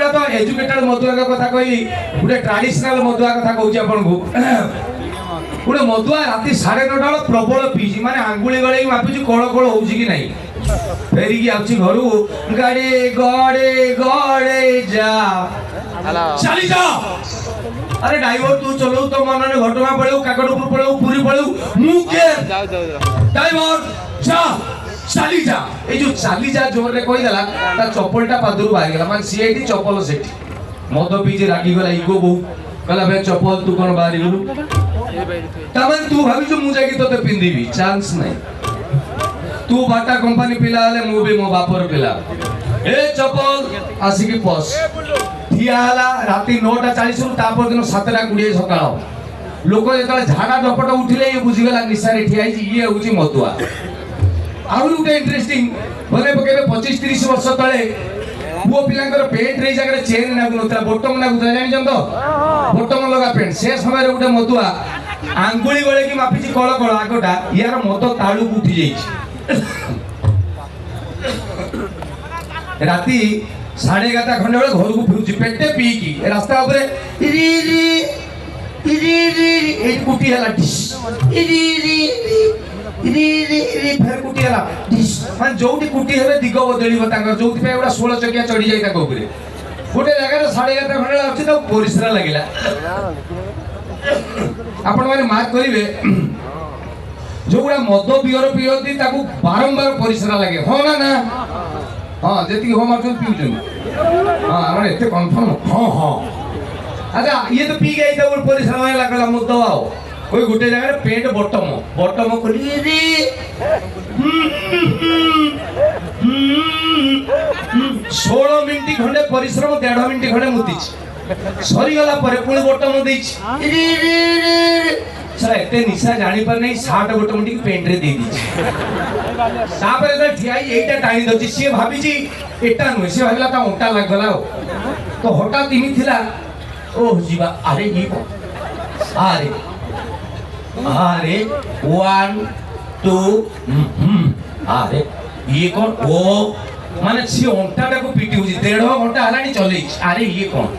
एटा तो एजुकेटेड मधुआ कथा कही गोटे ट्राडिशनल मधुआ कथा कहूँ आपन को गोटे मधुआ राति 9:30 प्रबल पीची माने आंगुली गले मापुची कळ कळ होउची कि नहीं फेरिकी आउची घरु गाड़ी गड़े गड़े जा चली जा अरे ड्राइवर तू चलो तो मन ने घटना पड़े काकटपुर पड़े पूरी पड़े मु के ड्राइवर जा चली जा ए जो चली जा जोर रे कहि देला ता चप्पलटा पादुरु बाहि गेला मान सीआईटी चप्पल सेठी मद पीजे रागी गला इगो बहु कहला बे चप्पल तू कोन बाहरी गलु तमन तू भाभी जो मु जाकी तो पिंदीबी चांस नहीं तू बाटा कंपनी पिला ले मु भी मो बापर पिला ए चप्पल आसिकी पस थियाला राती 9:40 रु तापर दिन 7:20 सकाळ लोक जेतले झाडा डपट उठिले ये बुझी गेला निसारे ठियाई ये होची मधुआ आउर उटे इंटरेस्टिंग बोले पकेबे 25-30 वर्ष तळे पुओ पिलांकर पेंट रे जगह चेन ना गुनोता बॉटम ना गुता जानि जंतो बॉटम लगा पेंट से समय रे उटे मधुआ आंगुली गळे की मापिची कळ कळ आगटा यार मत ताळू उठी जाईछि राती 11:30 खंडे बेले घर को फिरुची पेटे पी की रास्ता ऊपर इरी इरी इरी इरी एक कुटी हला डिश इरी इरी इरी इरी इरी फेर कुटी हला डिश मान जोटी कुटी हेबे दिग बदलिबो तांकर जोटी पे एडा 16 चकिया चढ़ी जाई ताको ऊपर गोटे जगह रे 11:30 खंडे अछि तो परिसरा लागिला आपण माने मार्क करिवे जो गुडा मद बियर पियती ताको बारंबार परिसरा लागे हो ना ना हां जेती हो मार पिउछन हां हमरे एते कन्फर्म हां हां अच्छा ये तो पी गई था परिसरा में लागला मुद्दा आओ कोई गुटे जगह पेंट बॉटम खोली रे 16 मिनिट खंडे परिश्रम 1.5 मिनिट खंडे मुतीच सरी गला परे पुणी बॉटम देइछ रे रे रे सर एते निशा जानी पर नहीं 60 बॉटम टी पेंट रे दे दीछ सापरे तो ठियाई एटा टाणी दछि से भाबी जी एटा नु से भागला ता ओटा लागला तो हठात इमी थिला ओ जीवा अरे ये अरे अरे 1 2 अरे ये कौन ओ माने सी ओंटा को पीटी हुजी 1.5 घंटा हलानी चले अरे ये कौन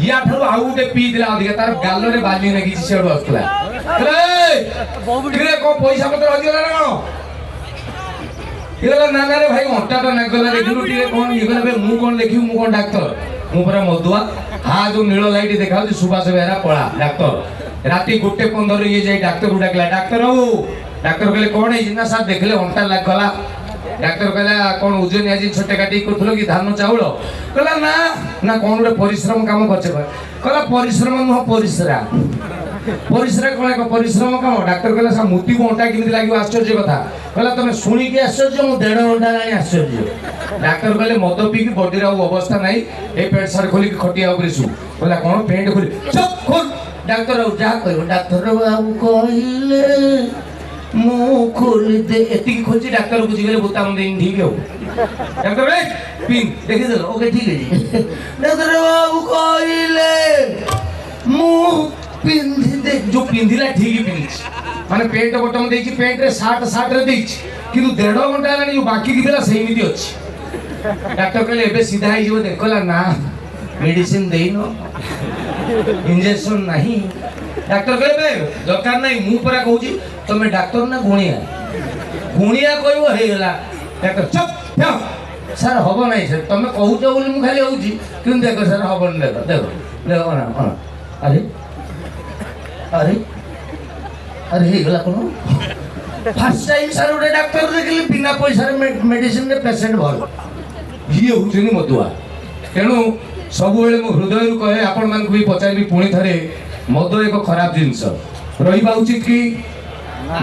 या ठरो आउ उटे पी दिला अधिका तार गालो रे बाली ने किछि सेडो असला रे को पैसा पत्र हजिला ना कोन इला नाना रे भाई ओंटा तो ना गला देखिलु टिके कोन ये गला बे मु कोन देखिउ मु कोन डाक्टर मु पूरा मधुआ हा जो नील लाइट देखा सुभाष बेहरा पड़ा डाक्टर राती 1:15 ये जाई डाक्टर को डाकला डाक्टर हो डाक्टर कहले कोन है जिना साथ देखले ओंटा लाग गला डाक्टर कहला कोन ओजन आज छोटे काटी करथलो कि धान चाउल कहला ना ना कोन रे परिश्रम काम करछे कहला परिश्रम न परिश्रा परिश्रा कोन का परिश्रम काम डाक्टर कहला सा मुती को ओंटा किमि लागियो आश्चर्य कथा कहला तमे सुनी के आश्चर्य मु 1.5 घंटा लानी आश्चर्य डाक्टर कहले मद पी की बॉडी रा अवस्था नाही ए पेट सर खोली के खटिया ऊपर सु कहला कोन पेंट खोली चुप खोल डाक्टर जा कहियो डाक्टर बाबू कहिले मु खोल दे एति खोजी डाक्टर बुझी गेले बोताम देन ठीक हो डाक्टर रे पिन देखि दे ओके ठीक है डाक्टर बाबू कहिले मु पिंधी दे जो पिंधिला ठीक पिंधी माने पेंट बटन देछि पेंट रे 60 रे देछि किंतु 1.5 घंटा लानी जो बाकी की बेला सही मिति अछि डाक्टर कहले एबे सीधा ही जो देखला ना मेडिसिन देइनो इंजेक्शन नहीं डाक्टर कहले दरकार नहीं मु परा कहूची तमे डाक्टर ना गुणिया कहबो हे गेला डाक्टर चुप सर हबो नहीं सर तमे कहूछ बोली मु खाली होउची किन देखो सर हबो नहीं देखो ना अरे अरे अरे हे गेला कोन फर्स्ट टाइम सर उडे डाक्टर देखली बिना पैसा रे मेडिसिन रे पेशेंट भल ये होउचनी मधुआ तेणु सब बेले मो हृदय कहे आपण मान को भी पचारि पुणी थरे मद एक खराब जिंस रहिबा उचित कि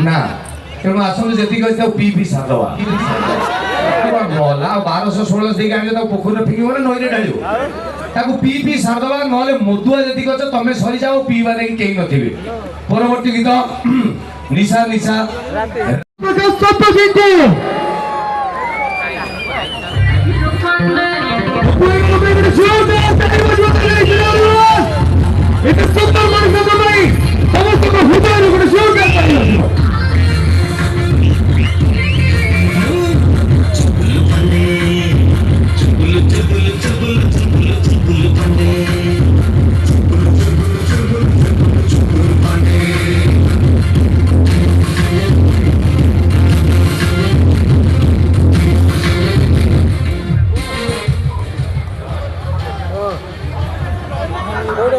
ना तेणु आसनु जति कहता पी पी सादवा गला 1216 देख आमे त पोखर फिकी माने नई रे डालियो ताको पी पी सादवा नले मधुआ जति कहत तमे सरी जाओ पीवा नै केही नथिबे परवर्ती गीत निशा निशा सत्य जिंदू এটা সুন্দর মানুষের জন্যই সমস্ত হৃদয়ের উপরে শিওর করতে চুবুল চুবুল চুবুল চুবুল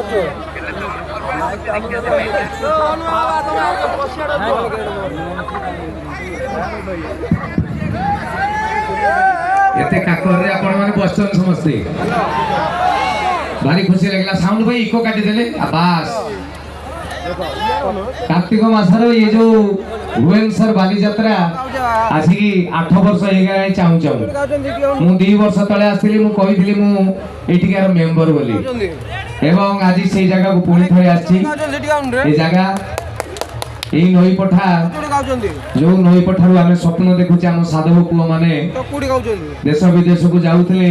एते काकर रे आपण माने बसचन समस्ते भारी खुशी लागला साउंड भाई इको काटी देले बस कार्तिक मासर ये जो भुवनेश्वर बाली यात्रा आसी की 8 वर्ष हे गए चाहू चाहू मु 2 वर्ष तळे आस्थिली मु कहिथिली मु एटिकार मेंबर बोली एवं आज से जगह को पुणी थरे आछि ए जगह ए नई पठा जो नई पठारु आमे स्वप्न देखुचे हम साधव पुआ माने देश विदेश को जाउतले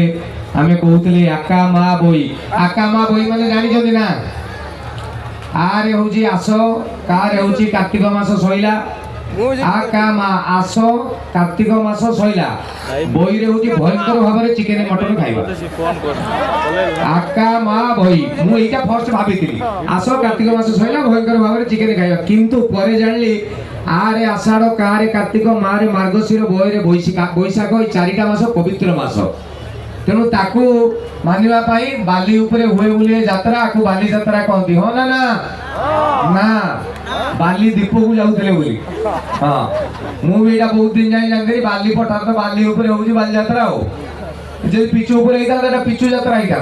आमे कहउतले आका मा बोई माने जानि जंदी ना आरे होजी आसो कार होजी कार्तिक मास सइला आका मा आसो कार्तिक मास सइला बोई रे होजी भयंकर भाबरे चिकेन मटन खाइबा आका मा बोई मु एटा फर्स्ट भाबितिली आसो कार्तिक मास सइला भयंकर भाबरे चिकेन खाइबा किंतु परे जानली आरे आषाढ़ कारे कार्तिक मारे मार्गशीर बोई रे बैशाख ई चारिटा मास पवित्र मास तेणु ताकू मानिबा पाई बाली उपरे हुए बोले यात्रा को बाली यात्रा कहती हो ना ना ना बाली दीप को जाउतले बोली हां मु एटा बहुत दिन जाई जानली बाली पठार तो बाली उपरे होजी बाली यात्रा हो जे पिचू उपरे इता एटा पिचू यात्रा इता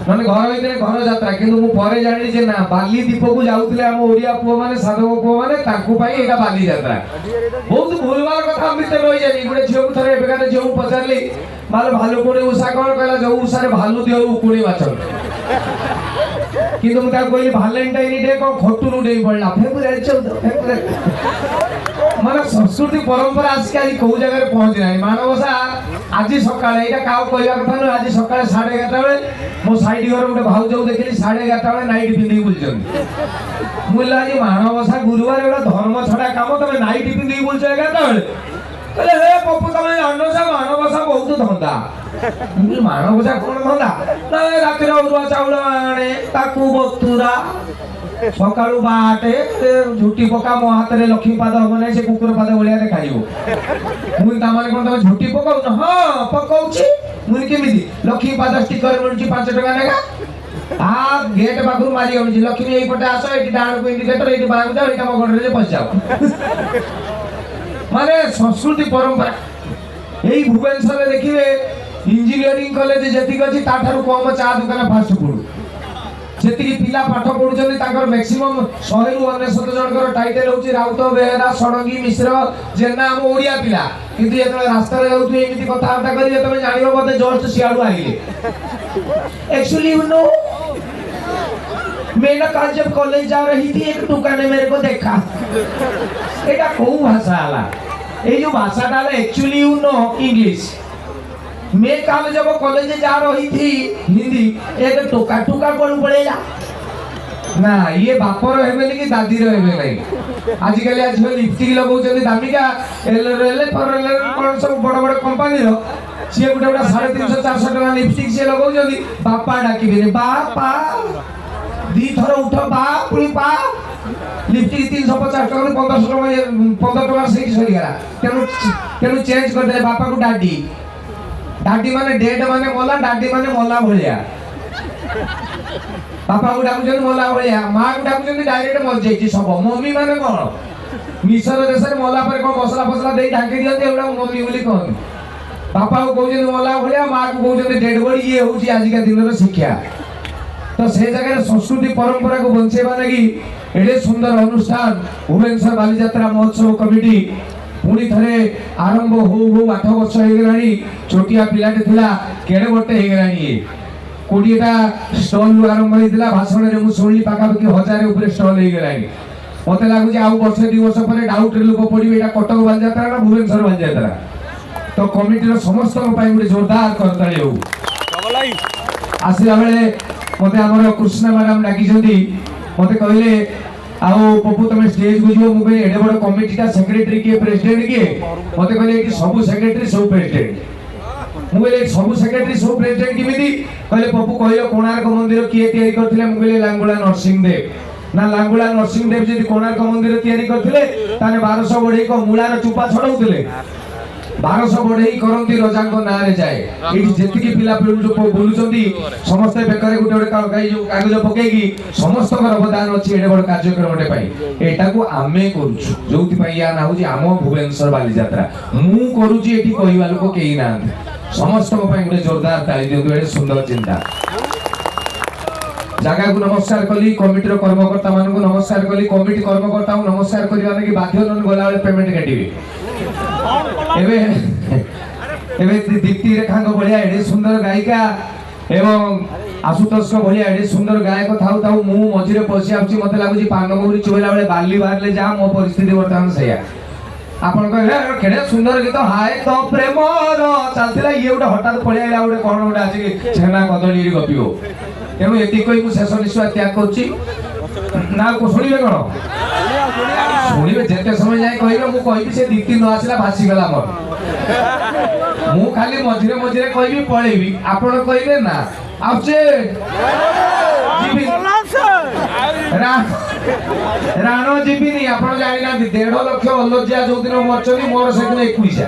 माने घर भीतर घर यात्रा किंतु मु परे जानि जे ना बाली दीप को जाउतले हम ओडिया पुओ माने साधव पुओ माने ताकू पाई एटा बाली यात्रा बहुत भूलवार कथा भीतर रहि जानी गुडे झियो थरे बेगाने झियो पचारली माल भालू कोणी उषा कोण कहला जो उषारे भालू देउ उकुणी वाचन किंतु मु ता कोई व्यालेंटाइन डे को खटुरु डे पडला फेब्रुआरी 14 माने संस्कृति परंपरा आज के को जगह रे पहुंच नाही मानवसा आज सकाळे एटा काव कहया कथा न आज सकाळे 11:30 बेले मो साइड घर गोटे भाउ जो देखली 11:30 बेले नाइट पिंदी बुलचन मुला आज मानवसा गुरुवार एटा धर्म छडा काम तमे नाइट पिंदी बुलछ 11:30 बेले कहले हे पप्पू तमे अन्नसा मानवसा बहुत धंदा मुल मानवसा कोन धंदा ना रातिर उरुआ चाउल आणे ताकू बतुरा सकाळू बाटे झुटी पका मो हाथ रे लक्ष्मी पाद हो नै से कुकुर पाद ओलिया रे खाइबो मुई ता माने कोन तमे झुटी पकाउ न हां पकाउची मुई केमिति लक्ष्मी पाद स्टिकर मिलची 5 टका नेगा आ गेट बाखरु मारी हमजी लक्ष्मी एई पटे आसो एटी डाण को इंडिकेटर एटी बागु जाओ एटा मो गडरे पस जाओ माने संस्कृति परंपरा एई भुवनेश्वर देखिबे इंजीनियरिंग कॉलेज जेति गछि ताठारु कम चा दुकान फास्ट फूड जेति पिला पाठ पढुछन्ति ताकर मैक्सिमम 100 रु 99 जनकर टाइटल होछि राउत बेहरा सडंगी मिश्र जेना हम ओडिया पिला किंतु एतले रास्ता रे जाउथि एमिति कथा वार्ता करी तमे जानिबो बते जस्ट सियाडू आइले एक्चुअली यू नो मैं ना कल जब कॉलेज जा रही थी एक दुकान ने मेरे को देखा एटा को भाषा आला ए जो भाषा डाला एक्चुअली यू नो इंग्लिश मैं कल जब कॉलेज जा रही थी हिंदी एक टोका टोका कोन पड़ेला ना ये बापर हेबे कि दादी रे हेबे नहीं आज कल आज लिपस्टिक लगाउ जदी दामिका एल फॉर एल कोन सब बड़ बड़ कंपनी रो से गुटा गुटा 350 400 टका लिपस्टिक से लगाउ जदी बापा डाकिबे रे बापा दी थर उठ बाप पुली पा लिपस्टिक 350 टका 15 टका से सरी गला तेनु चेंज कर दे बापा को डाडी डाडी माने डेड माने मोला डाडी माने मोला भलिया पापा को डाकुचन मोला भलिया मां को डाकुचन डायरेक्ट मर जाईची सब मम्मी माने कोन मिसर देश रे मोला पर को मसला फसला देई ढाकी दियते एवडा मम्मी बोली कोन पापा को कहउचन मोला भलिया मां को कहउचन डेड बॉडी ये होची आज का दिन रो शिक्षा तो से जगह संस्कृति परंपरा को बंचेबा लागि एडे सुंदर अनुष्ठान भुवनेश्वर बाली यात्रा महोत्सव कमिटी पुणी थरे आरंभ हो 8 वर्ष हे गलानी छोटिया पिलाटे थिला केडे बटे हे गलानी 20टा स्टॉल आरंभ हेतिला भाषण रे मु सोळी पाका पकी 1000 ऊपर स्टॉल हे गलानी मते लागु जे आउ वर्ष 2 वर्ष परे डाउट रे लोक पडिबे एटा कटक बाल यात्रा ना भुवनेश्वर बाल यात्रा तो कमिटी रो समस्त पई गुडे जोरदार करताळे हो सबलाई आसिला बेले मते हमर कृष्ण मैडम डाकी जंदी मते कहले आओ पप्पू तमे स्टेज को जो मुबे एडे बड़ कमिटीटा सेक्रेटरी के प्रेसिडेंट के मते कहले कि सब सेक्रेटरी सब प्रेसिडेंट मुबे सब सेक्रेटरी सब प्रेसिडेंट किमिति कहले पप्पू कहलो कोणार्क मंदिर किए तयारी करथिले मुबे लांगुला नरसिंहदेव ना लांगुला नरसिंहदेव जदि कोणार्क मंदिर तयारी करथिले ताने 1200 बढे को मूलार चुपा छडौथिले 1200 बढ़ई करती रजा ना जाए ये पिला बुलूं समस्त बेकर गोटे कागज पकईकि समस्त अवदान अच्छी एडे बड़ कार्यक्रम एटा को आमे करूछु जो या ना हूँ आम भुवनेश्वर बालीजात्रा मु करुची एठी कहवा लोक कई ना समस्त गोटे जोरदार ताली दिंतु एटे सुंदर चिंता जगह को नमस्कार कली कमिटी कर्मकर्ता मान को नमस्कार कली कमिटी कर्मकर्ता को नमस्कार करने कि बाध्य नन गला पेमेंट काटिबे एबे एबे दीप्ति रेखा को बढ़िया एडे सुंदर गायिका एवं आशुतोष को बढ़िया एडे सुंदर गायक थाउ थाउ मु मझिरे पसी आउची मते लागुची पानमहुरी चोइला बेले बाली बाहरले जा मो परिस्थिति वर्तमान सैया आपण कहले केडे सुंदर गीत हाय तो प्रेमर चलतिला ये उडा हठात पळि आइला उडे कोन उडा आसी छेना कदळी गपियो तेणु ये कही मुझे शेष निश्वास त्याग करना को शुणे कौन शुणे जिते समय जाए कह मुझे से दीप्ति न आसला भासीगला मोर मु खाली मझिरे मझिरे कहि पळेबी आपण कहिबे ना आउचे जीबी राणो जीबी नहीं आपण जानि ना 1.5 लाख अलजिया जो दिन मरचनी मोर से दिन 21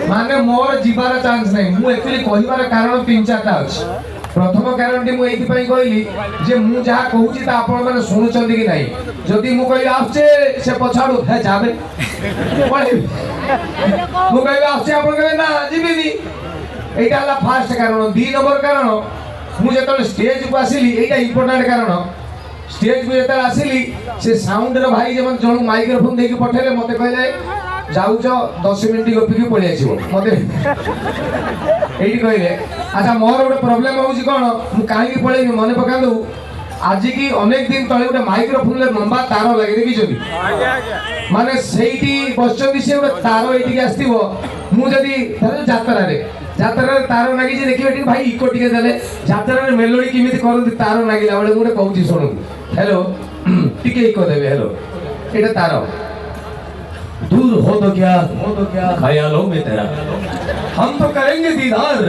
माने मोर जीवार चांस नहीं मु एक्चुअली कहिबार कारण 3-4टा अछि प्रथम कारण मु एथि पई कहली जे मु जहा कहूची त आपण माने सुनुचंदी कि नाही जदी मु कहि आछे से पछाडू हे जाबे पळे मु कहि आछे आपण कहे ना जीबिनी एटा ला फास्ट कारण 2 नंबर कारण मु जेतले स्टेज को आसिली एटा इंपोर्टेंट कारण स्टेज को जेतले आसिली से साउंड रे भाई जे जण माइक्रोफोन देके पठेले मते कहले जाउछ 10 मिनिट गपी के पळे आसीबो मते एठी कहले अच्छा मोर गोटे प्रॉब्लम होउची कोन मु काहे पळे मने पकांदू आज की अनेक दिन तळे गोटे माइक्रोफोन ले लंबा तार लागि देखि जबी माने सेठी बसचंदी से गोटे तार एठी के आस्तिबो मु जदी जात्रा रे तार लागि जे देखि एठी भाई इको टिके देले जात्रा रे मेलोडी किमिति करंती तार लागिला बेले मुडे कहूची सुनु हेलो टिके इको देबे हेलो एटा तार दूर हो तो क्या ख्यालों में तेरा हम तो करेंगे दीदार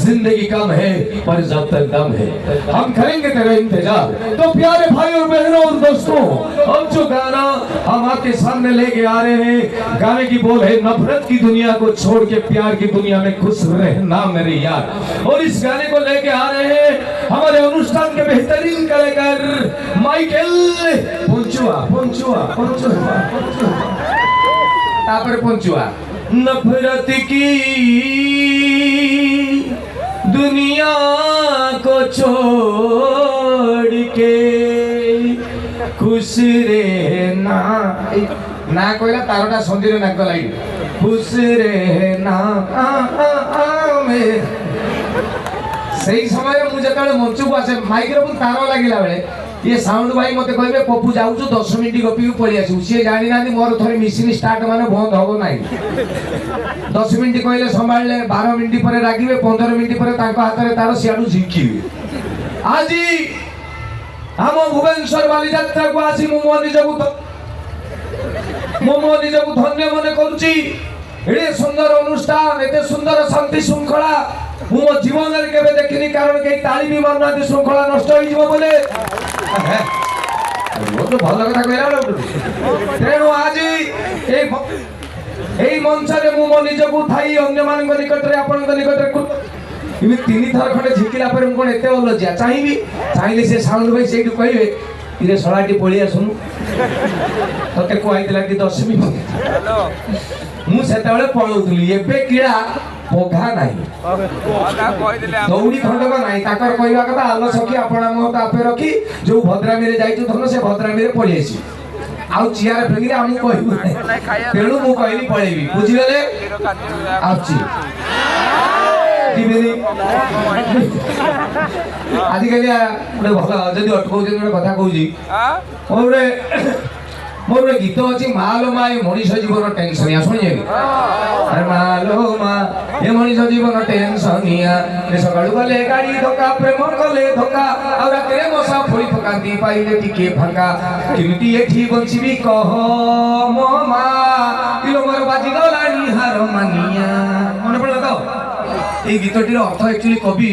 जिंदगी कम है पर जब तक दम है हम करेंगे तेरा इंतजार तो प्यारे भाई और बहनों और दोस्तों अब जो गाना हम आपके सामने लेके आ रहे हैं गाने की बोल है नफरत की दुनिया को छोड़ के प्यार की दुनिया में खुश रहना मेरे यार और इस गाने को लेके आ रहे हैं हमारे अनुष्ठान के बेहतरीन कलाकार माइकल पंचुआ तापर पंचुआ नफरत की दुनिया को छोड़ के खुश रहना ना कहला तारटा संधि नाक लाई खुश रहना सही समय मुझे मंच को आसे माइक्रोफोन तार लगिला बेले ये साउंड भाई मते कहबे पप्पू जाऊ 10 मिनिट गपी को पळि आसु से जानि नानी मोर थरे मशीन स्टार्ट माने बंद होबो नाही 10 मिनिट कहले संभाळले 12 मिनिट परे रागिबे 15 मिनिट परे तांको हातरे तार सियाडू झिकिबे आजी हम भुवनेश्वर बालीजात्रा को आसी मो निजकु धन्य मने करूची एडे सुंदर अनुष्ठान एते सुंदर शांति श्रृंखला मो जीवन रे केबे देखिनी कारण के ताली भी मारना दे श्रृंखला नष्ट होई जीवो बोले वो तो भल कथा कहला तेणु आज एई मंचरे मो निजकु थाई अन्य मान निकट रे आपन निकट रे इमे 3 थर खंडे झिकिला पर कोन एते अलजिया चाहिबी से साउंड भाई सेठु कहबे इरे सळाटी पळि आसुनु तते को आइतला कि 10 मिनिट मु सेतेबेले पळौतली एबे किडा पोघा नाही दौड़ी खंडक नाही ताकर कहवा कथा आलो सखी आपण हम तापे रखी जो भद्रामी रे जाइछु धन से भद्रामी रे पळि आसी आउ चियार फेंगिरे हम कहबु तेणु मु कहली पळेबी बुझि गेले आउची दिबेनी आदि गलिया गोटे भल जदी अटकौ जदी गोटे कथा कहूजी ओरे मोर गीत अछि मालो मा ए मनीष जीवन टेंशन शुणिए अरे मालो मा ए मनीष जीवन टेंशनिया रे सकाळु गले गाड़ी धोका प्रेम कले धोका आ राते मसा फोड़ी पकांती पाइले टिके फांका किमिति एठी बंचिबी कह मो मा इलो मोर बाजी गलानी हार मानिया मन पड़ला तो ए गीतटीर अर्थ एक्चुअली कवि